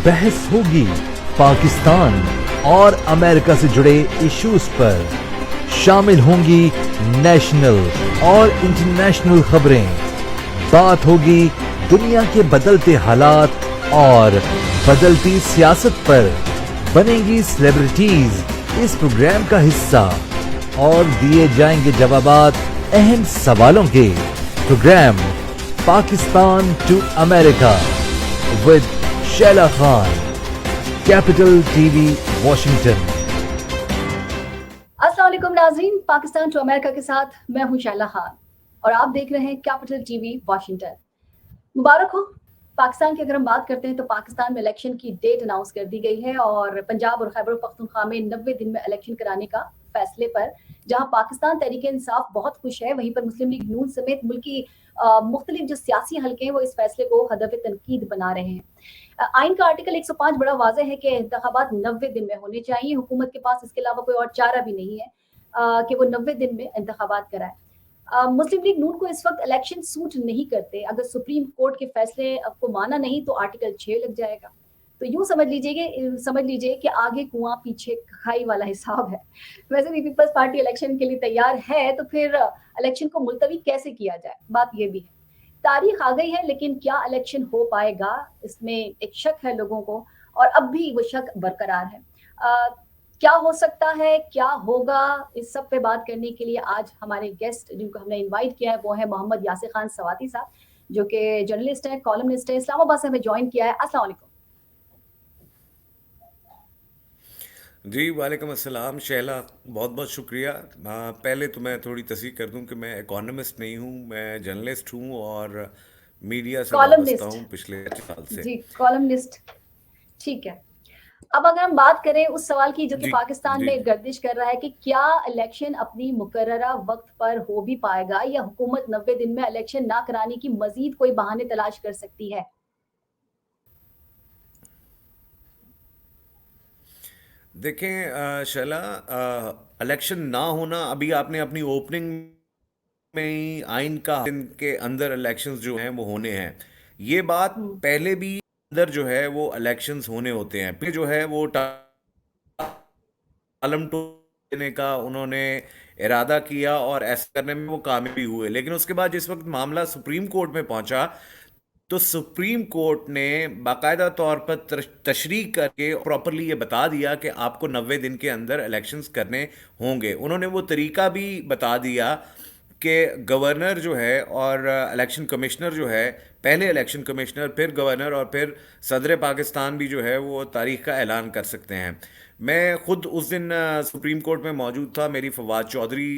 बहस होगी पाकिस्तान और अमेरिका से जुड़े इश्यूज पर। शामिल होंगी नेशनल और इंटरनेशनल खबरें। बात होगी दुनिया के बदलते हालात और बदलती सियासत पर। बनेंगी सेलिब्रिटीज इस प्रोग्राम का हिस्सा और दिए जाएंगे जवाबात अहम सवालों के। Programme Pakistan to America with Shaila Khan, capital TV Washington. अस्सलाम वालेकुम नाज़रीन, पाकिस्तान टू अमेरिका के साथ मैं हूं शैला खान और आप देख रहे हैं कैपिटल टीवी वॉशिंगटन। मुबारक हो। पाकिस्तान की अगर हम बात करते हैं तो पाकिस्तान में इलेक्शन की डेट अनाउंस कर दी गई है और पंजाब और खैबर पख्तूनख्वा में 90 दिन में इलेक्शन कराने का फैसले पर जहां पाकिस्तान तहरीक इंसाफ बहुत खुश है, वहीं पर मुस्लिम लीग नून समेत मुल्क की मुख्तलिफ जो सियासी हल्के हैं वो इस फैसले को हदफ तनकीद बना रहे हैं। आइन का आर्टिकल 105 बड़ा वाज़ेह है कि इंतखाबात 90 दिन में होने चाहिए। हुकूमत के पास इसके अलावा कोई और चारा भी नहीं है कि वो 90 दिन में इंतखाबात कराए। मुस्लिम लीग नून को इस वक्त इलेक्शन सूट नहीं करते। अगर सुप्रीम कोर्ट के फैसले को माना नहीं तो आर्टिकल 6 लग जाएगा। तो यूं समझ लीजिए कि आगे कुआं पीछे खाई वाला हिसाब है। वैसे भी पीपल्स पार्टी इलेक्शन के लिए तैयार है, तो फिर इलेक्शन को मुलतवी कैसे किया जाए, बात ये भी है। तारीख आ गई है लेकिन क्या इलेक्शन हो पाएगा, इसमें एक शक है लोगों को और अब भी वो शक बरकरार है। क्या हो सकता है, क्या होगा, इस सब पे बात करने के लिए आज हमारे गेस्ट जिनको हमने इनवाइट किया है वो है मोहम्मद यासिर खान सवाती साहब, जो कि जर्नलिस्ट है, कॉलमनिस्ट है, इस्लामाबाद से हमें ज्वाइन किया है। अस्सलाम वालेकुम। जी वालेकुम अस्सलाम शैला, बहुत बहुत शुक्रिया। पहले तो मैं थोड़ी तस्दीक कर दूं कि मैं इकोनॉमिस्ट नहीं हूं, मैं जर्नलिस्ट हूं और मीडिया से वाबस्ता कॉलमनिस्ट, हूं पिछले 4 साल से। जी कॉलमनिस्ट, ठीक है। अब अगर हम बात करें उस सवाल की जो कि जी पाकिस्तान जी में गर्दिश कर रहा है कि क्या इलेक्शन अपनी मुकर्ररा वक्त पर हो भी पाएगा या हुकूमत 90 दिन में इलेक्शन ना कराने की मजीद कोई बहाने तलाश कर सकती है। देखें शैला, इलेक्शन ना होना, अभी आपने अपनी ओपनिंग में ही आइन का दिन के अंदर इलेक्शंस जो हैं वो होने हैं, ये बात हम्म। पहले भी अंदर जो है वो इलेक्शंस होने होते हैं। फिर जो है वो आलम देने का उन्होंने इरादा किया और ऐसा करने में वो कामयाब भी हुए। लेकिन उसके बाद जिस वक्त मामला सुप्रीम कोर्ट में पहुंचा तो सुप्रीम कोर्ट ने बाकायदा तौर पर तशरीह करके प्रॉपरली ये बता दिया कि आपको 90 दिन के अंदर इलेक्शंस करने होंगे। उन्होंने वो तरीका भी बता दिया कि गवर्नर जो है और इलेक्शन कमिश्नर जो है, पहले इलेक्शन कमिश्नर फिर गवर्नर और फिर सदर पाकिस्तान भी जो है वो तारीख का ऐलान कर सकते हैं। मैं खुद उस दिन सुप्रीम कोर्ट में मौजूद था, मेरी फवाद चौधरी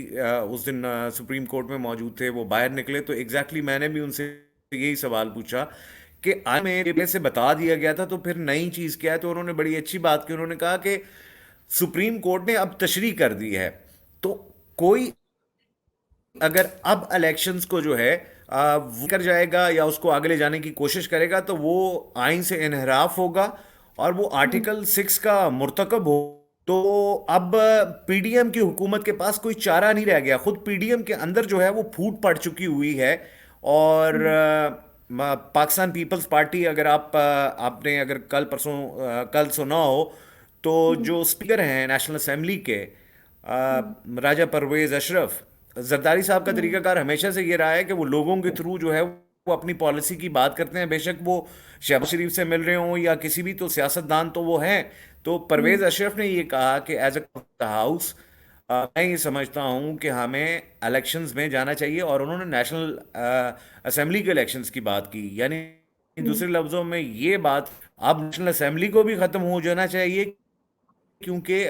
उस दिन सुप्रीम कोर्ट में मौजूद थे। वो बाहर निकले तो एग्जैक्टली मैंने भी उनसे यही सवाल पूछा कि आज में पहले से बता दिया गया था तो फिर नई चीज़ क्या है। तो उन्होंने बड़ी अच्छी बात की, उन्होंने कहा कि सुप्रीम कोर्ट ने अब तशरीह कर दी है, तो कोई अगर अब इलेक्शंस को जो है वो कर जाएगा या उसको आगे ले जाने की कोशिश करेगा तो वो आइन से इनहराफ होगा और वो आर्टिकल 6 का मुर्तकब हो। तो अब पीडीएम की हुकूमत के पास कोई चारा नहीं रह गया। खुद पीडीएम के अंदर जो है वो फूट पड़ चुकी हुई है। और पाकिस्तान पीपल्स पार्टी, अगर आपने अगर कल सुना हो तो जो स्पीकर हैं नेशनल असेंबली के राजा परवेज अशरफ, जरदारी साहब का तरीकाकार हमेशा से ये रहा है कि वो लोगों के थ्रू जो है वो अपनी पॉलिसी की बात करते हैं। बेशक वो शहबाज शरीफ से मिल रहे हों या किसी भी, तो सियासतदान तो वो हैं। तो परवेज अशरफ ने ये कहा कि एज अ हाउस मैं ये समझता हूँ कि हमें इलेक्शंस में जाना चाहिए और उन्होंने नेशनल असेंबली के इलेक्शंस की बात की। यानी दूसरे लफ्ज़ों में ये बात, अब नेशनल असेंबली को भी ख़त्म हो जाना चाहिए क्योंकि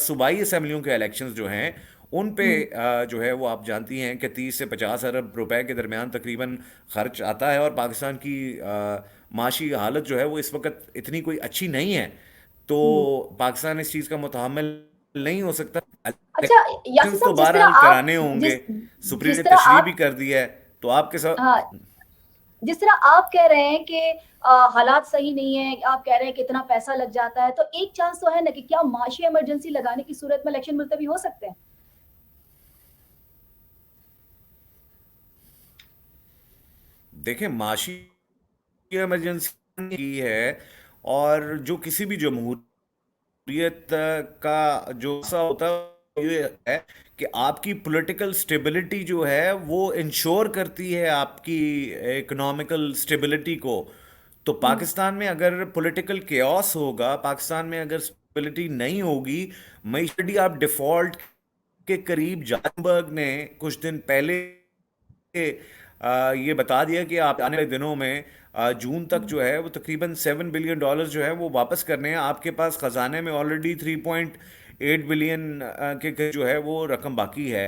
सूबाई असेंबलियों के इलेक्शंस जो हैं उन पे जो है वो आप जानती हैं कि 30 से 50 अरब रुपए के दरमियान तकरीबन खर्च आता है और पाकिस्तान की माशी हालत जो है वो इस वक्त इतनी कोई अच्छी नहीं है। तो पाकिस्तान इस चीज़ का मुतहम्मिल नहीं हो सकता। अच्छा यासिर इलेक्शंस तो साहब, बहरहाल कराने होंगे, सुप्रीम जिस ने तरह तशरीह भी आप कर दी है। तो आपके साथ हाँ, जिस तरह आप कह रहे हैं कि हालात सही नहीं है, आप कह रहे हैं कि इतना पैसा लग जाता है, तो एक चांस तो है ना कि क्या माशी इमरजेंसी लगाने की सूरत में इलेक्शन मुलतवी हो सकते हैं। देखें, माशी इमरजेंसी की है और जो किसी भी जमहूरियत का जो सा होता है ये है कि आपकी पॉलिटिकल स्टेबिलिटी जो है वो इंश्योर करती है आपकी इकोनॉमिकल स्टेबिलिटी को। तो हम्म। पाकिस्तान में अगर पॉलिटिकल केओस होगा, पाकिस्तान में अगर स्टेबिलिटी नहीं होगी, मईशडी आप डिफॉल्ट के करीब, जानबर्ग ने कुछ दिन पहले ये बता दिया कि आप आने वाले दिनों में जून तक हम्म। जो है वो तकरीबन $7 बिलियन जो है वो वापस करने हैं। आपके पास खजाने में ऑलरेडी 3.8 बिलियन के जो है वो रकम बाकी है।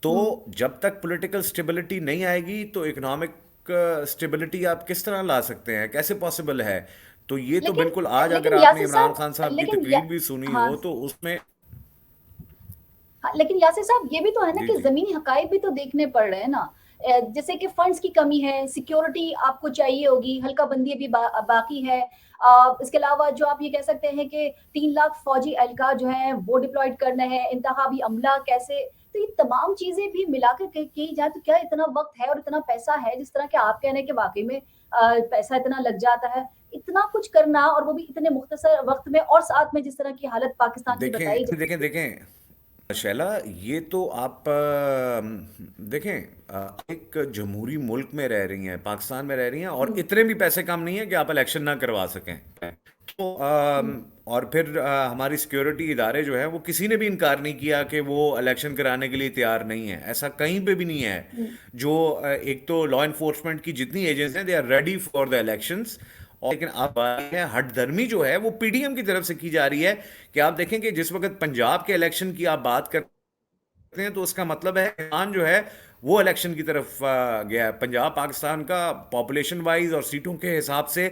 तो हम्म। जब तक पॉलिटिकल स्टेबिलिटी नहीं आएगी तो इकोनॉमिक स्टेबिलिटी आप किस तरह ला सकते हैं, कैसे पॉसिबल है? तो ये तो लेकिन बिल्कुल, आज अगर लेकिन आपने यासिर इमरान साहब, खान साहब की लेकिन तकरीर भी सुनी हाँ, हो तो उसमें। हाँ, लेकिन यासिर साहब ये भी तो है ना जी कि जी। जमीनी हकाइक भी तो देखने पड़ रहे हैं ना। जैसे कि फंड्स की कमी है, सिक्योरिटी आपको चाहिए होगी, हल्का बंदी अभी बाकी है। इसके अलावा जो आप ये कह सकते हैं कि 3 लाख फौजी एहलकार जो है वो डिप्लॉयड करने हैं, इंतखाबी अमला कैसे, तो ये तमाम चीजें भी मिलाकर की जाए तो क्या इतना वक्त है और इतना पैसा है, जिस तरह के आप कह रहे हैं कि वाकई में पैसा इतना लग जाता है, इतना कुछ करना और वो भी इतने मुख्तसर वक्त में, और साथ में जिस तरह की हालत पाकिस्तान की बताई देखें देखें देखें शैला, ये तो आप देखें, एक जमहूरी मुल्क में रह रही हैं, पाकिस्तान में रह रही हैं, और हम्म। इतने भी पैसे कम नहीं है कि आप इलेक्शन ना करवा सकें। तो हम्म। और फिर हमारी सिक्योरिटी इदारे जो है वो किसी ने भी इनकार नहीं किया कि वो इलेक्शन कराने के लिए तैयार नहीं है, ऐसा कहीं पे भी नहीं है। हम्म। जो एक तो लॉ इन्फोर्समेंट की जितनी एजेंसी हैं, they are ready for the elections. और लेकिन अब हठधर्मी जो है वो पीडीएम की तरफ से की जा रही है। कि आप देखें कि जिस वक्त पंजाब के इलेक्शन की आप बात करते हैं तो उसका मतलब है पाकिस्तान जो है वो इलेक्शन की तरफ गया है। पंजाब पाकिस्तान का पॉपुलेशन वाइज और सीटों के हिसाब से,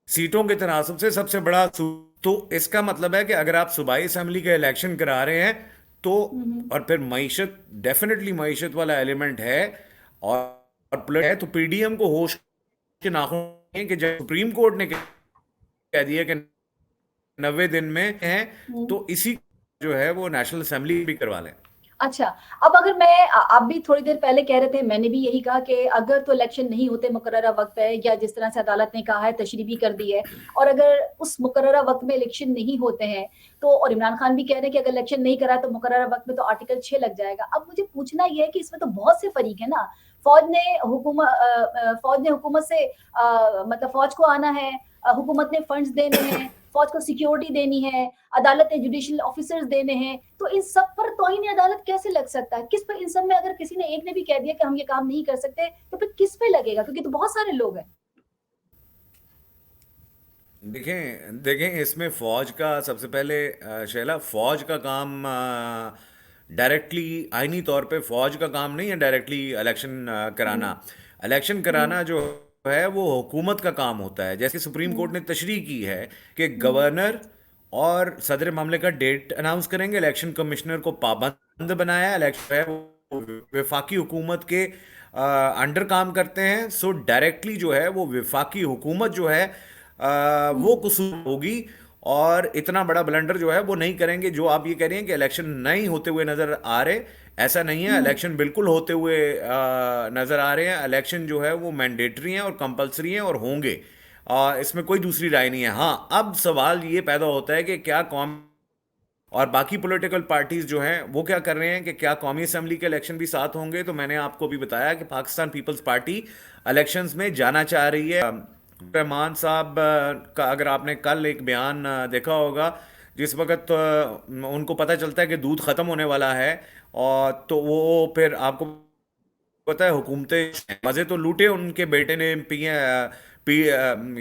सीटों के तनासब से सबसे बड़ा तो इसका मतलब है कि अगर आप सूबाई असेंबली के इलेक्शन करा रहे हैं तो, हम्म। और फिर मईशत, डेफिनेटली मईशत वाला एलिमेंट है, और है, तो पीडीएम को होश के नाखून हैं कि जब सुप्रीम कोर्ट ने कह दिया कि 90 दिन में है, हम्म। तो इसी जो है वो नेशनल असेंबली भी करवा लें। अच्छा, अब अगर मैं आप भी थोड़ी देर पहले कह रहे थे, मैंने भी यही कहा कि अगर तो इलेक्शन नहीं होते मुकर्ररा वक्त पे, या जिस तरह से अदालत ने कहा है, तशरीह भी कर दी है, और अगर उस मुकर्ररा वक्त में इलेक्शन नहीं होते हैं तो, और इमरान खान भी कह रहे हैं कि अगर इलेक्शन नहीं करा तो मुकर्ररा वक्त में तो आर्टिकल 6 लग जाएगा। अब मुझे पूछना यह है कि इसमें तो बहुत से फरीक है ना। फौज ने हुकूमत से मतलब फौज को आना है, हुकूमत ने फंड्स देने हैं, फौज को सिक्योरिटी देनी है, अदालत ने जुडिशियल ऑफिसर्स देने हैं, तो इन सब पर तौहीन अदालत कैसे लग सकता है? किस पर इन सब में अगर किसी ने एक ने भी कह दिया कि हम ये काम नहीं कर सकते, तो फिर किस पे लगेगा? क्योंकि तो बहुत सारे लोग हैं। देखें देखें इसमें फौज का सबसे पहले, शैला, फौज का काम डायरेक्टली, आईनी तौर पे फौज का काम नहीं है डायरेक्टली इलेक्शन हम्म। कराना। इलेक्शन हम्म। कराना जो है वो हुकूमत का काम होता है। जैसे सुप्रीम कोर्ट हम्म। ने तशरीह की है कि हम्म। गवर्नर और सदर मामले का डेट अनाउंस करेंगे, इलेक्शन कमिश्नर को पाबंद बनाया, इलेक्शन है वो वफाकी हुकूमत के अंडर काम करते हैं। सो डायरेक्टली जो है वो वफाकी हुकूमत जो है वो हम्म। कसूर होगी, और इतना बड़ा ब्लंडर जो है वो नहीं करेंगे। जो आप ये कह रही हैं कि इलेक्शन नहीं होते हुए नजर आ रहे, ऐसा नहीं है। हम्म। इलेक्शन बिल्कुल होते हुए नजर आ रहे हैं। इलेक्शन जो है वो मैंडेटरी हैं और कंपलसरी हैं और होंगे। इसमें कोई दूसरी राय नहीं है। हाँ, अब सवाल ये पैदा होता है कि क्या कौम और बाकी पॉलिटिकल पार्टीज जो हैं वो क्या कर रहे हैं, कि क्या कौमी असेंबली के इलेक्शन भी साथ होंगे? तो मैंने आपको भी बताया कि पाकिस्तान पीपल्स पार्टी इलेक्शंस में जाना चाह रही है। रहमान साहब का अगर आपने कल एक बयान देखा होगा, जिस वक्त उनको पता चलता है कि दूध ख़त्म होने वाला है, और तो वो फिर आपको पता है हुकूमतें मज़े तो लूटे उनके बेटे ने पी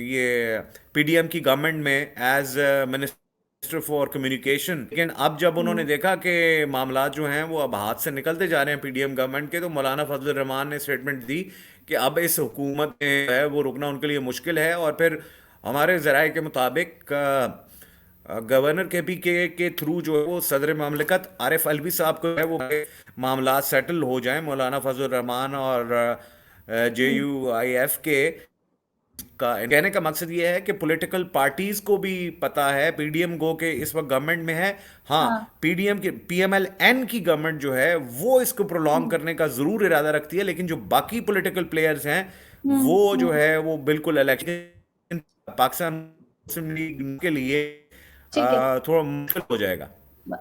ये पीडीएम की गवर्नमेंट में एज मिनिस्टर फॉर कम्युनिकेशन। लेकिन अब जब उन्होंने हम्म। देखा कि मामला जो हैं वो अब हाथ से निकलते जा रहे हैं पीडीएम गवर्नमेंट के, तो मौलाना फजल रहमान ने स्टेटमेंट दी कि अब इस हुकूमत में है वो रुकना उनके लिए मुश्किल है। और फिर हमारे ज़राए के मुताबिक गवर्नर के थ्रू जो है वो सदर मामलकत आरिफ अलवी साहब को है वो मामला सेटल हो जाए मौलाना फजल रहमान और हम्म। JUIF के। का कहने का मकसद ये है कि पॉलिटिकल पार्टीज को भी पता है पीडीएम गो के इस वक्त गवर्नमेंट में है। हाँ, हाँ। पीडीएम की PMLN की गवर्नमेंट जो है वो इसको प्रोलॉन्ग हम्म। करने का जरूर इरादा रखती है, लेकिन जो बाकी पॉलिटिकल प्लेयर्स हैं हम्म। वो जो हम्म। है वो बिल्कुल इलेक्शन पाकिस्तान मुस्लिम लीग के लिए ठीक है। थोड़ा मुश्किल हो जाएगा।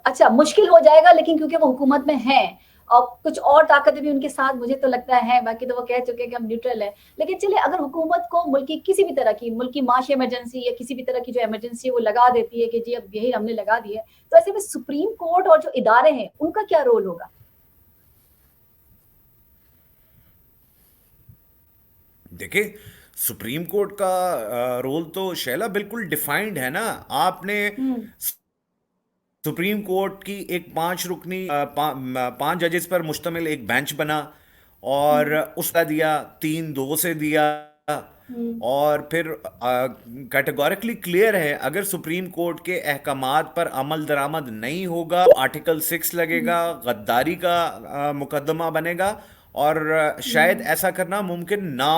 अच्छा, मुश्किल हो जाएगा, लेकिन क्योंकि वो हुकूमत में हैं और कुछ और ताकतें भी उनके साथ मुझे तो लगता है, बाकी तो वो कह चुके हैं कि हम न्यूट्रल हैं। लेकिन चलिए, अगर हुकूमत को मुल्क की किसी भी तरह की मुल्क की माशी इमरजेंसी या किसी भी तरह की जो इमरजेंसी है वो लगा देती है कि जी अब यही हमने लगा दी है, तो ऐसे में सुप्रीम कोर्ट और जो इदारे हैं उनका क्या रोल होगा? देखिए, सुप्रीम कोर्ट का रोल तो शैला बिल्कुल डिफाइंड है ना। आपने हम्म। सुप्रीम कोर्ट की एक 5 रुकनी 5 जजेस पर मुश्तमिल एक बेंच बना, और हम्म। उसका दिया 3-2 से दिया। हम्म। और फिर कैटेगोरिकली क्लियर है, अगर सुप्रीम कोर्ट के अहकामात पर अमल दरामद नहीं होगा तो आर्टिकल 6 लगेगा, गद्दारी का मुकदमा बनेगा, और शायद हम्म। ऐसा करना मुमकिन ना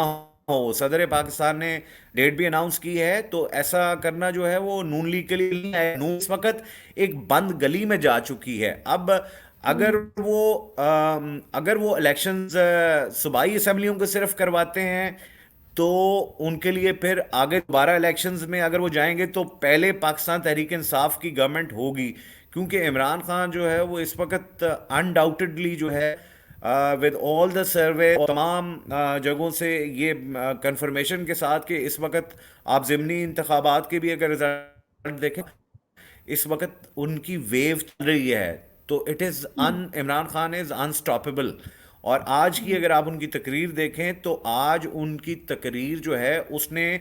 हो। सदर पाकिस्तान ने डेट भी अनाउंस की है, तो ऐसा करना जो है वो नून लीग के लिए नहीं है। नून इस वक्त एक बंद गली में जा चुकी है। अब अगर हम्म। वो अगर वो इलेक्शंस सूबाई असम्बलियों को सिर्फ करवाते हैं, तो उनके लिए फिर आगे दोबारा इलेक्शंस में अगर वो जाएंगे तो पहले पाकिस्तान तहरीक इंसाफ की गवर्नमेंट होगी, क्योंकि इमरान खान जो है वो इस वक्त अनडाउटेडली जो है विद ऑल द सर्वे और तमाम जगहों से ये कंफर्मेशन के साथ कि इस वक्त आप ज़िमनी इंतखाबात के भी अगर रिजल्ट देखें, इस वक्त उनकी वेव चल रही है। तो इट इज़ हम्म। अन इमरान खान इज़ अनस्टॉपेबल। और आज की अगर आप उनकी तकरीर देखें, तो आज उनकी तकरीर जो है उसने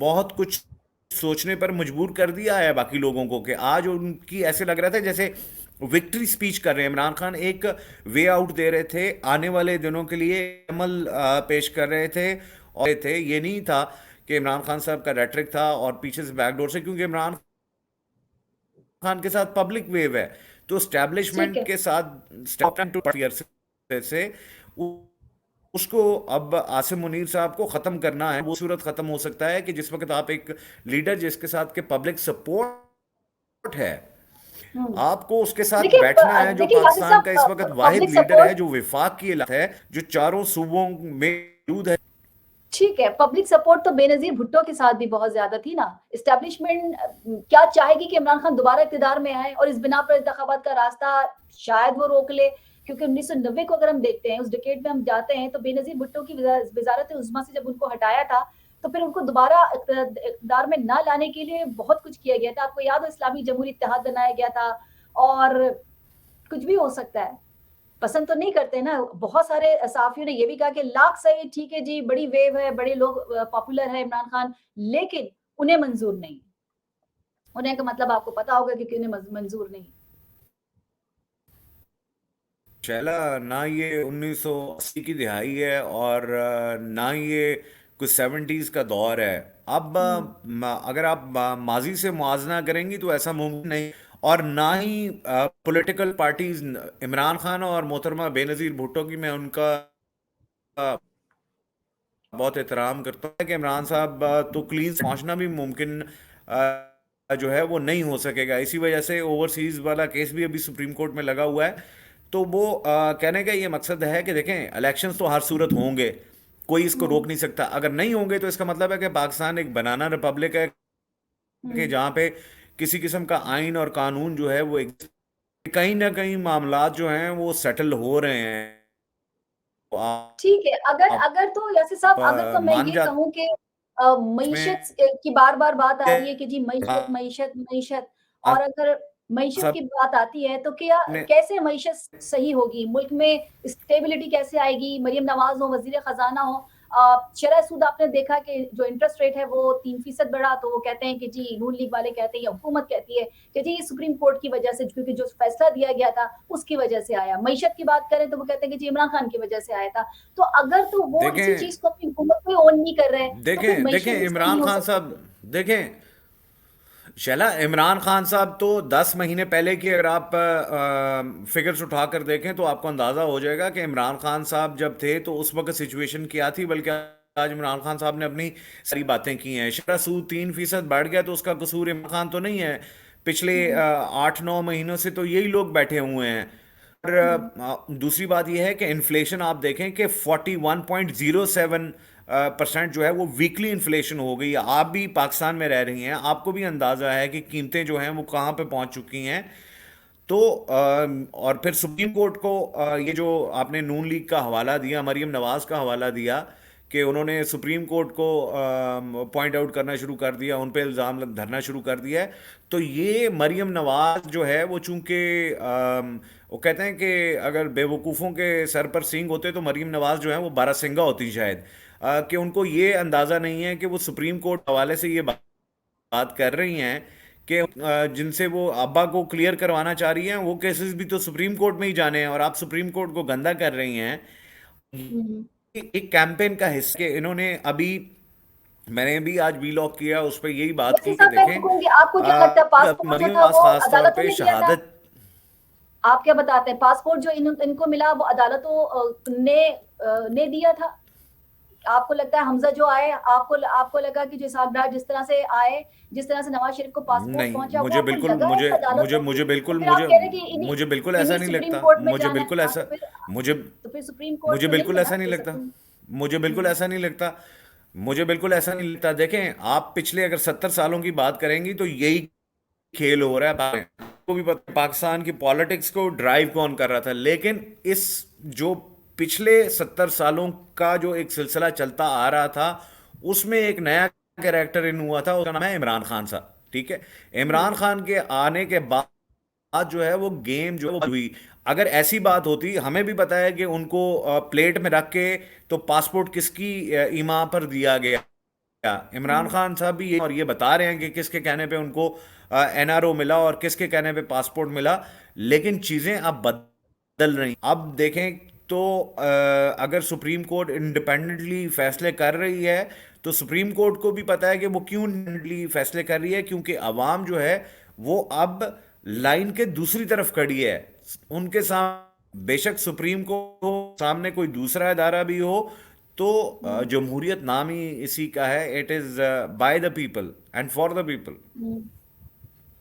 बहुत कुछ सोचने पर मजबूर कर दिया है बाकी लोगों को, कि आज उनकी ऐसे लग रहा था जैसे विक्ट्री स्पीच कर रहे हैं। इमरान खान एक वे आउट दे रहे थे, आने वाले दिनों के लिए अमल पेश कर रहे थे। और ये नहीं था कि इमरान खान साहब का रेटरिक था और पीछे से बैकडोर से, क्योंकि इमरान खान के साथ पब्लिक वेव है, तो ठीक स्टैब्लिशमेंट है। के साथ से उसको अब आसिम मुनीर साहब को खत्म करना है। वो सूरत खत्म हो सकता है कि जिस वक्त आप एक लीडर जिसके साथ के पब्लिक सपोर्ट है, हम्म। आपको उसके साथ देखिए बैठना है, जो देखिए यासिर पाकिस्तान का इस साहब, वक्त वाहिद पब्लिक लीडर है, सपोर्ट जो विफाक की इलाका है, जो चारों सूबों में मौजूद है। ठीक है, पब्लिक सपोर्ट तो बेनजीर भुट्टो के साथ भी बहुत ज्यादा थी ना। इस्टेब्लिशमेंट क्या चाहेगी कि इमरान खान दोबारा इक़्तिदार में आए, और इस बिना पर इंतखाबात का रास्ता शायद वो रोक ले, क्योंकि 1990 को अगर हम देखते हैं, उस डिकेड में हम जाते हैं, तो बेनजीर भुट्टो की वजारत उज़्मा से जब उनको हटाया था, तो फिर उनको दोबारा इक़्तिदार में ना लाने के लिए बहुत कुछ किया गया था। आपको याद हो, इस्लामी जमहूरी इत्तेहाद बनाया गया था, और कुछ भी हो सकता है। पसंद तो नहीं करते ना, बहुत सारे सहाफियों ने ये भी कहा कि लाख सही, ठीक है जी, बड़ी वेव है, बड़े लोग पॉपुलर है इमरान खान, लेकिन उन्हें मंजूर नहीं। उन्हें का मतलब आपको पता होगा कि उन्हें मंजूर नहीं। शैला, ना ये 1980 की दिहाई है, और ना ये कुछ 70s का दौर है। अब हम्म। अगर आप माजी से मुआजना करेंगी तो ऐसा मुमकिन नहीं। और ना ही पॉलिटिकल पार्टीज, इमरान खान और मोहतरमा बेनज़ीर भुट्टो की मैं उनका अ, बहुत एहतराम करता हूँ कि इमरान साहब तो क्लीन पहुंचना भी मुमकिन जो है वो नहीं हो सकेगा। इसी वजह से ओवरसीज वाला केस भी अभी सुप्रीम कोर्ट में लगा हुआ है। तो वो कहने का ये मकसद है कि देखें, इलेक्शंस तो हर सूरत होंगे, कोई इसको रोक हम्म। नहीं सकता। अगर नहीं होंगे तो इसका मतलब है कि पाकिस्तान एक बनाना रिपब्लिक है, कि हम्म। जहाँ पे किसी किस्म का आइन और कानून जो है वो कहीं ना कहीं मामलात जो हैं वो सेटल हो रहे हैं। तो ठीक है, अगर आप अगर तो यासिर साहब, अगर तो मैं मान ये जाते कहूँ कि में मईशत की बार बार बात आ रही है कि जी मईशत मईशत मईशत, और अगर मईशत की सब बात आती है तो क्या ने कैसे मईशत सही होगी, मुल्क में स्टेबिलिटी कैसे आएगी? मरियम नवाज हो, वजीर खजाना हो, शरह सूद आपने देखा कि जो इंटरेस्ट रेट है वो 3% बढ़ा, तो वो कहते हैं कि जी, नून लीग वाले कहते हैं या हुकूमत कहती है कि जी ये सुप्रीम कोर्ट की वजह से, क्योंकि जो फैसला दिया गया था उसकी वजह से आया। मईशत की बात करें तो वो कहते हैं कि जी इमरान खान की वजह से आया था। तो अगर तो वो इसी देखें चीज को अपनी हुकूमत में ओन नहीं कर रहे हैं, तो फिर देखें मईशत देखें भी सही नहीं इमरान हो खान सकती साहब, है। देखें शैला, इमरान खान साहब तो 10 महीने पहले की अगर आप फिगर्स उठाकर देखें तो आपको अंदाजा हो जाएगा कि इमरान खान साहब जब थे तो उस वक्त सिचुएशन क्या थी। बल्कि आज इमरान खान साहब ने अपनी सारी बातें की हैं। शरह सूद 3% बढ़ गया तो उसका कसूर इमरान खान तो नहीं है। पिछले हम्म। 8-9 महीनों से तो यही लोग बैठे हुए हैं। दूसरी बात यह है कि इन्फ्लेशन आप देखें कि 41.07% जो है वो वीकली इन्फ्लेशन हो गई है। आप भी पाकिस्तान में रह रही हैं, आपको भी अंदाज़ा है कि कीमतें जो हैं वो कहाँ पे पहुंच चुकी हैं। तो और फिर सुप्रीम कोर्ट को ये जो आपने नून लीग का हवाला दिया, मरीम नवाज का हवाला दिया कि उन्होंने सुप्रीम कोर्ट को पॉइंट आउट करना शुरू कर दिया, उन पे इल्ज़ाम धरना शुरू कर दिया है। तो ये मरीम नवाज जो है वो चूंकि वो कहते हैं कि अगर बेवकूफ़ों के सर पर सींग होते तो मरीम नवाज जो है वो बारहसिंगा होती शायद। कि उनको ये अंदाज़ा नहीं है कि वो सुप्रीम कोर्ट हवाले से ये बात कर रही हैं कि जिनसे वो अब्बा को क्लियर करवाना चाह रही हैं, वो केसेस भी तो सुप्रीम कोर्ट में ही जाने हैं, और आप सुप्रीम कोर्ट को गंदा कर रही हैं। हम्म। एक कैंपेन का हिस्सा के इन्होंने अभी, मैंने भी आज वीलॉग किया, उस पर यही बात वैसे की कि साहब मैं देखें पूछूंगी, आपको क्या लगता है पासपोर्ट जो मरीम था नवाज वो खास तौर अदालतों पे ने दिया था? शहादत। आप क्या बताते हैं, पासपोर्ट जो इनको मिला वो अदालतों ने दिया था? आपको लगता है हमजा जो आए, आपको लगा कि जो इसाक जिस तरह से आए, जिस तरह से नवाज शरीफ को पासपोर्ट नहीं, पहुंचा, वो मुझे आपको बिल्कुल लगा है मुझे कि मुझे अदालतों मुझे की? तो बिल्कुल फिर आप मुझे कह रहे हैं कि इन्हीं मुझे बिल्कुल ऐसा इन्हीं नहीं सुप्रीम लगता। कोर्ट में मुझे जाना है। बिल्कुल हाँ, ऐसा मुझे तो फिर सुप्रीम कोर्ट मुझे तो नहीं बिल्कुल है ऐसा ना नहीं कि लगता। सुप्रीम। मुझे बिल्कुल ऐसा नहीं लगता। मुझे बिल्कुल ऐसा नहीं लगता। देखें, आप पिछले अगर 70 सालों की बात करेंगी तो यही खेल हो रहा है। आपको भी पता है पाकिस्तान की पॉलिटिक्स को ड्राइव कौन कर रहा था, लेकिन इस जो पिछले 70 सालों का जो एक सिलसिला चलता आ रहा था, उसमें एक नया कैरेक्टर इन हुआ था, उसका नाम है इमरान खान साहब। ठीक है, इमरान खान के आने के बाद आज जो है वो गेम जो है वो हुई। अगर ऐसी बात होती, हमें भी पता है कि उनको प्लेट में रख के तो पासपोर्ट किसकी ईमा पर दिया गया। इमरान हम्म। खान साहब भी ये और ये बता रहे हैं कि किसके कहने पे उनको एनआरओ मिला और किसके कहने पे पासपोर्ट मिला। लेकिन चीजें अब बदल रही। अब देखें तो अगर सुप्रीम कोर्ट इंडिपेंडेंटली फैसले कर रही है, तो सुप्रीम कोर्ट को भी पता है कि वो क्यों इंडिपेंडेंटली फैसले कर रही है, क्योंकि अवाम जो है वो अब लाइन के दूसरी तरफ खड़ी है। उनके सामने बेशक सुप्रीम कोर्ट हो, सामने कोई दूसरा अदारा भी हो, तो हम्म। जमहूरियत नाम ही इसी का है। It is by the people and for the people. Hmm.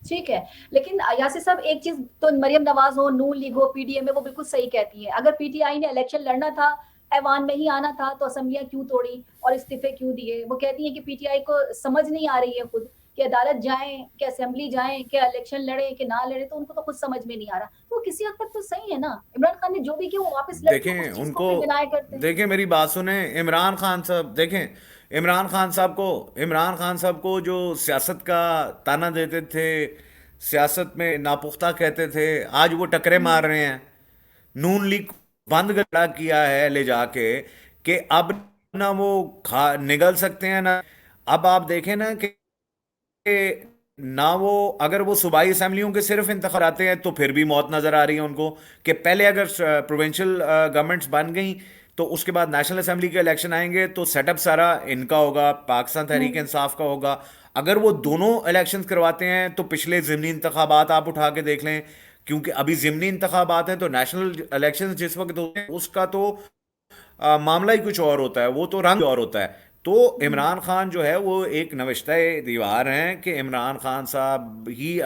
ठीक है, लेकिन यासिर साहब एक चीज तो मरियम नवाज हो, नून लीग हो, पीडीएम में वो बिल्कुल सही कहती है। अगर पीटीआई ने इलेक्शन लड़ना था, ऐवान में ही आना था, तो असेंबलियां क्यों तोड़ी और इस्तीफे क्यों दिए? वो कहती है कि पीटीआई को समझ नहीं आ रही है खुद कि अदालत जाएं कि असेंबली जाएं कि इलेक्शन लड़े कि ना लड़े, तो उनको तो खुद समझ में नहीं आ रहा। तो किसी हद तक तो सही है ना, इमरान खान ने जो भी किया वो वापस लड़ के देखें उस चीज को उनको, फिर डिनाई करते हैं। देखें मेरी बात सुने। इमरान खान साहब, देखें इमरान खान साहब को जो सियासत का ताना देते थे, सियासत में नापुख्ता कहते थे, आज वो टकरे मार रहे हैं। नून लीग को बंद गड़ा किया है ले जाके, कि अब ना वो खा निगल सकते हैं ना। अब आप देखें ना कि ना वो, अगर वो सूबाई असेंबलियों के सिर्फ इंतखाब आते हैं तो फिर भी मौत नजर आ रही है उनको। कि पहले अगर प्रोविंशियल गवर्नमेंट्स बन गई तो उसके बाद नेशनल असेंबली के इलेक्शन आएंगे, तो सेटअप सारा इनका होगा, पाकिस्तान तहरीक हम्म। इंसाफ का होगा। अगर वो दोनों इलेक्शंस करवाते हैं तो पिछले ज़िमनी इंतखाबात आप उठा के देख लें, क्योंकि अभी ज़िमनी इंतखाबात हैं, तो नेशनल इलेक्शंस जिस वक्त होते हैं उसका तो मामला ही कुछ और होता है, वो तो रंग और होता है। तो हम्म। इमरान खान जो है वो एक नविश्ता दीवार हैं कि इमरान खान साहब ही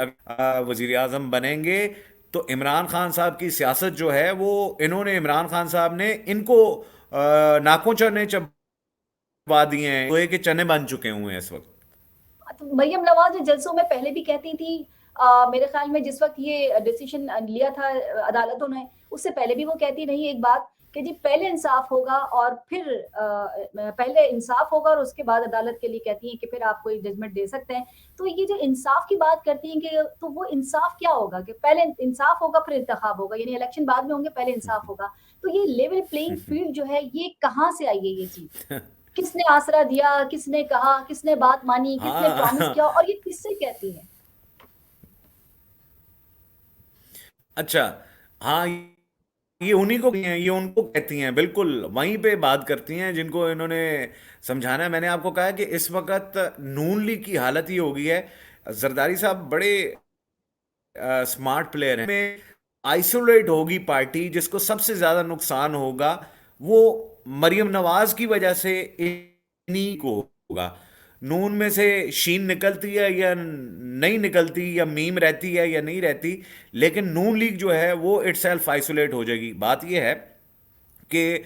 वजीर आजम बनेंगे। तो इमरान खान साहब की सियासत जो है वो, इन्होंने, इमरान खान साहब ने इनको नाकों चने चबा दिए हैं, लोहे के चने बन चुके हुए हैं इस वक्त। तो मरियम नवाज जलसों में पहले भी कहती थी, मेरे ख्याल में जिस वक्त ये डिसीजन लिया था अदालतों ने, उससे पहले भी वो कहती रही एक बात कि जी पहले इंसाफ होगा और फिर पहले इंसाफ होगा और उसके बाद अदालत के लिए कहती हैं कि फिर आप कोई जजमेंट दे सकते हैं। तो ये जो इंसाफ की बात करती हैं कि तो वो इंसाफ क्या होगा कि पहले इंसाफ होगा फिर इंतखाब होगा, यानी इलेक्शन बाद में होंगे पहले इंसाफ होगा? तो ये लेवल प्लेइंग फील्ड जो है ये कहाँ से आई है ये चीज? किसने आसरा दिया, किसने कहा, किसने बात मानी, किसने प्रॉमिस किया, हाँ। और ये किससे कहती है? अच्छा, हाँ, ये उन्हीं को कहती हैं, ये उनको कहती हैं, बिल्कुल वहीं पे बात करती हैं जिनको इन्होंने समझाना है। मैंने आपको कहा है कि इस वक्त नून लीग की हालत ये हो गई है। जरदारी साहब बड़े स्मार्ट प्लेयर हैं। में आइसोलेट होगी पार्टी, जिसको सबसे ज्यादा नुकसान होगा वो मरियम नवाज की वजह से इन्हीं को होगा। नून में से शीन निकलती है या नहीं निकलती, या मीम रहती है या नहीं रहती, लेकिन नून लीग जो है वो इटसेल्फ आइसोलेट हो जाएगी। बात ये है कि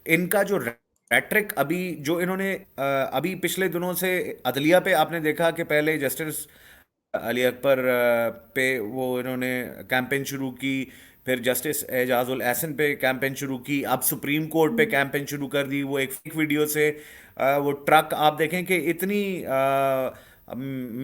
इनका जो रेट्रिक अभी जो इन्होंने अभी पिछले दिनों से अदलिया पे आपने देखा कि पहले जस्टिस अली अकबर पे वो इन्होंने कैंपेन शुरू की, फिर जस्टिस एजाजुल एहसन पे कैंपेन शुरू की, अब सुप्रीम कोर्ट पे कैंपेन शुरू कर दी। वो एक फेक वीडियो से वो ट्रक आप देखें कि इतनी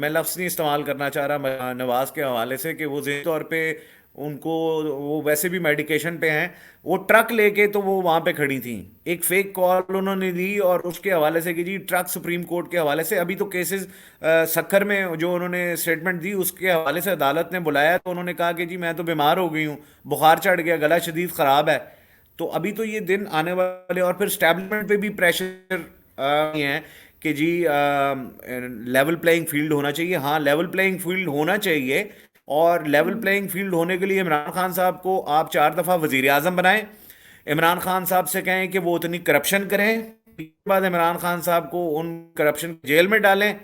मैं लफ्ज़ नहीं इस्तेमाल करना चाह रहा नवाज के हवाले से, कि वो ज़ाहिर तौर पे उनको, वो वैसे भी मेडिकेशन पे हैं, वो ट्रक लेके तो वो वहां पे खड़ी थी, एक फेक कॉल उन्होंने दी और उसके हवाले से कि जी ट्रक सुप्रीम कोर्ट के हवाले से। अभी तो केसेस सक्खर में जो उन्होंने स्टेटमेंट दी उसके हवाले से अदालत ने बुलाया, तो उन्होंने कहा कि जी मैं तो बीमार हो गई हूँ, बुखार चढ़ गया, गला शदीद ख़राब है। तो अभी तो ये दिन आने वाले, और फिर स्टैब्लिशमेंट पे भी प्रेशर है कि जी लेवल प्लेइंग फील्ड होना चाहिए। हाँ, लेवल प्लेइंग फील्ड होना चाहिए, और लेवल प्लेइंग फील्ड होने के लिए इमरान खान साहब को आप 4 दफ़ा वजीर आज़म बनाएं, इमरान खान साहब से कहें कि वो उतनी करप्शन करें, उसके बाद इमरान खान साहब को उन करप्शन जेल में डालें,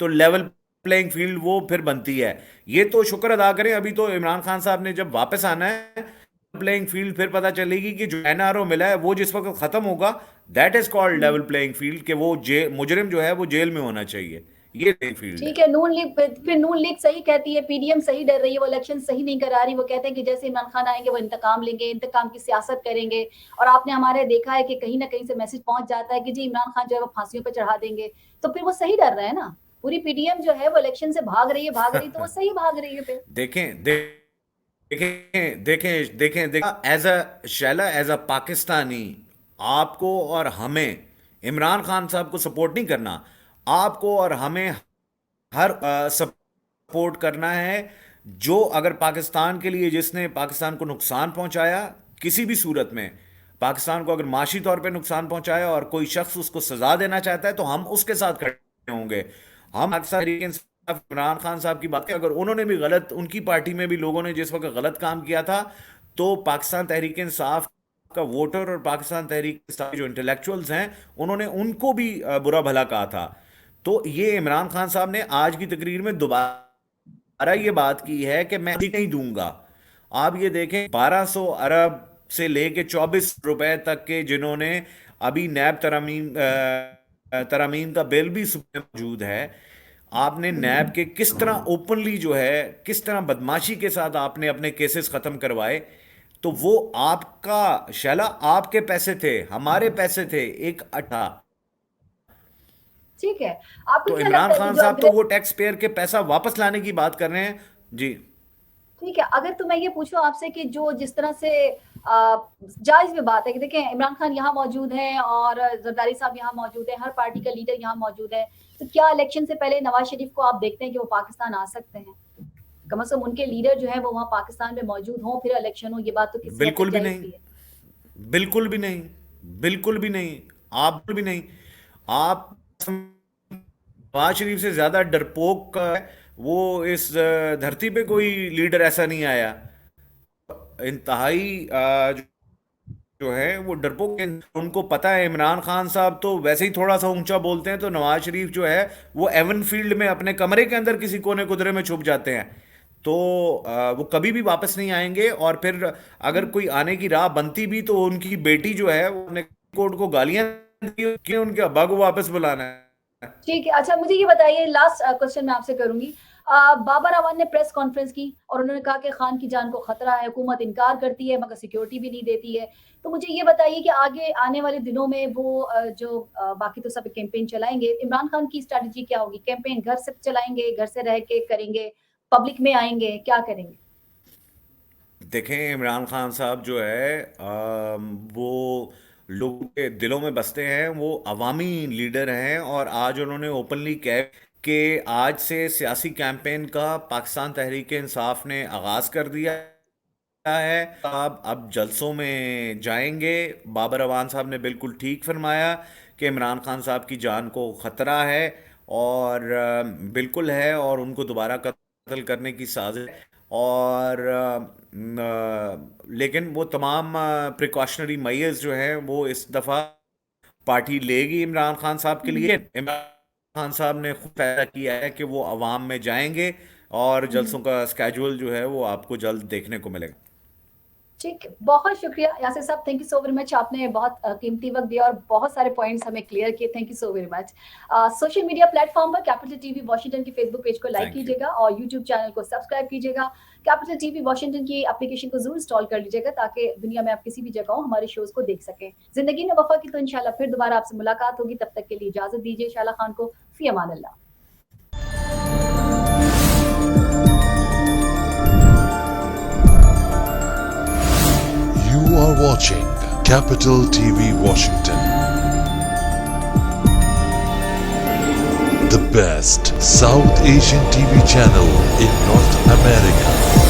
तो लेवल प्लेइंग फील्ड वो फिर बनती है। ये तो शुक्र अदा करें, अभी तो इमरान खान साहब ने जब वापस आना है, प्लेइंग फील्ड फिर पता चलेगी कि जो एनआरओ मिला है वो जिस वक्त खत्म होगा, that is called level playing field, कि वो मुजरिम जो है वो जेल में होना चाहिए। ये प्लेइंग फील्ड है। ठीक है, नून लीग फिर नून लीग सही कहती है, पीडीएम सही डर रही है, वो इलेक्शन सही नहीं करा रही। वो कहते हैं कि जैसे इमरान खान आएंगे वो इंतकाम लेंगे, इंतकाम की सियासत करेंगे। और आपने हमारे देखा है कि कहीं ना कहीं से मैसेज पहुंच जाता है कि जी इमरान खान जो है वो फांसियों पर चढ़ा देंगे। तो फिर वो सही डर रहे हैं ना, पूरी पीडीएम जो है वो इलेक्शन से भाग रही है, तो वो सही भाग रही है फिर। देखें देखें as a Shaila, as a Pakistani, आपको और हमें इमरान खान साहब को सपोर्ट नहीं करना, आपको और हमें हर सपोर्ट करना है जो, अगर पाकिस्तान के लिए, जिसने पाकिस्तान को नुकसान पहुंचाया किसी भी सूरत में, पाकिस्तान को अगर माशी तौर पे नुकसान पहुंचाया और कोई शख्स उसको सजा देना चाहता है, तो हम उसके साथ खड़े होंगे। हम पाकिस्तान तहरीक इंसाफ इमरान खान साहब की बात, अगर उन्होंने भी गलत, उनकी पार्टी में भी लोगों ने जिस वक्त गलत काम किया था, तो पाकिस्तान तहरीक इंसाफ का वोटर और पाकिस्तान तहरीक इंसाफ जो इंटेलेक्चुअल्स हैं, उन्होंने उनको भी बुरा भला कहा था। तो ये इमरान खान साहब ने आज की तकरीर में दोबारा ये बात की है कि मैं नहीं दूंगा। आप ये देखें, 1200 अरब से लेके 24 रुपए तक के जिन्होंने, अभी नैब तरामीम का बिल भी सुप्रीम में मौजूद है, आपने नैब के किस तरह ओपनली जो है, किस तरह बदमाशी के साथ आपने अपने केसेस खत्म करवाए। तो वो आपका शैला, आपके पैसे थे, हमारे पैसे थे, एक अठा। ठीक है, आपको तो क्या इमरान लगता है कि खान जो साहब तो वो टैक्स पेयर के पैसा वापस लाने की बात कर रहे हैं जी। ठीक है, अगर तो मैं ये पूछूं आपसे कि जो जिस तरह से जायज भी बात है कि देखें इमरान खान यहाँ मौजूद हैं और जरदारी साहब यहाँ मौजूद हैं, हर पार्टी का लीडर यहाँ मौजूद है, तो क्या इलेक्शन से पहले नवाज शरीफ को आप देखते हैं कि वो पाकिस्तान आ सकते हैं? कम से कम उनके लीडर जो है वो वहाँ पाकिस्तान में मौजूद हों, फिर इलेक्शन हो, ये बात तो किसी हद तक बिल्कुल भी जायज नहीं, भी है। बिल्कुल भी नहीं, बिल्कुल भी नहीं, आप बिल्कुल भी नहीं। आप, नवाज शरीफ से ज्यादा डरपोक है वो इस धरती पे कोई लीडर ऐसा नहीं आया। इंतहाई जो है वो डरपोक हैं। उनको पता है इमरान खान साहब तो वैसे ही थोड़ा सा ऊंचा बोलते हैं, तो नवाज शरीफ जो है वो एवन फील्ड में अपने कमरे के अंदर किसी कोने कुदरे में छुप जाते हैं। तो वो कभी भी वापस नहीं आएंगे। और फिर अगर कोई आने की राह बनती भी, तो उनकी बेटी जो है वो अपने कोर्ट को गालियां दी कि उनके अब्बा को वापस बुलाना है। ठीक है, अच्छा मुझे ये बताइए, लास्ट क्वेश्चन मैं आपसे करूंगी। बाबर अवान ने प्रेस कॉन्फ्रेंस की और उन्होंने कहा कि खान की जान को खतरा है, हुकूमत इनकार करती है मगर सिक्योरिटी भी नहीं देती है। तो मुझे ये बताइए कि आगे आने वाले दिनों में वो बाकी तो सब कैंपेन चलाएंगे, इमरान खान की स्ट्रैटेजी क्या होगी? कैंपेन घर से चलाएंगे, घर से रह के करेंगे, पब्लिक में आएंगे, क्या करेंगे? देखें, इमरान खान साहब जो है वो लोगों के दिलों में बसते हैं, वो अवामी लीडर हैं। और आज उन्होंने ओपनली कहा कि आज से सियासी कैंपेन का पाकिस्तान तहरीक इंसाफ ने आगाज़ कर दिया है। आप अब जलसों में जाएंगे। बाबर अवान साहब ने बिल्कुल ठीक फरमाया कि इमरान खान साहब की जान को ख़तरा है, और बिल्कुल है, और उनको दोबारा कत्ल करने की साजिश है। और लेकिन वो तमाम प्रिकॉशनरी मेजर्स जो हैं वो इस दफ़ा पार्टी लेगी इमरान खान साहब के लिए। इमरान खान साहब ने खुद फैसला किया है कि वो अवाम में जाएंगे और जलसों का स्केड्यूल जो है वो आपको जल्द देखने को मिलेगा। ठीक है, बहुत शुक्रिया यासिर साहब, thank you so very much. आपने बहुत कीमती वक्त दिया और बहुत सारे पॉइंट्स हमें क्लियर किए, thank you so very much. Social media platform पर कैपिटल टीवी वॉशिंगटन के फेसबुक पेज को लाइक Thank you. कीजिएगा और यूट्यूब चैनल को सब्सक्राइब कीजिएगा। कैपिटल टीवी वॉशिंगटन की एप्लीकेशन को जरूर इंस्टॉल कर लीजिएगा ताकि दुनिया में आप किसी भी जगह हो हमारे शोज को देख सकें। जिंदगी में वफा की तो इंशाल्लाह फिर दोबारा आपसे मुलाकात होगी, तब तक के लिए इजाजत दीजिए। शाला खान को फी अमान अल्लाह। You are watching Capital TV Washington, the best South Asian TV channel in North America.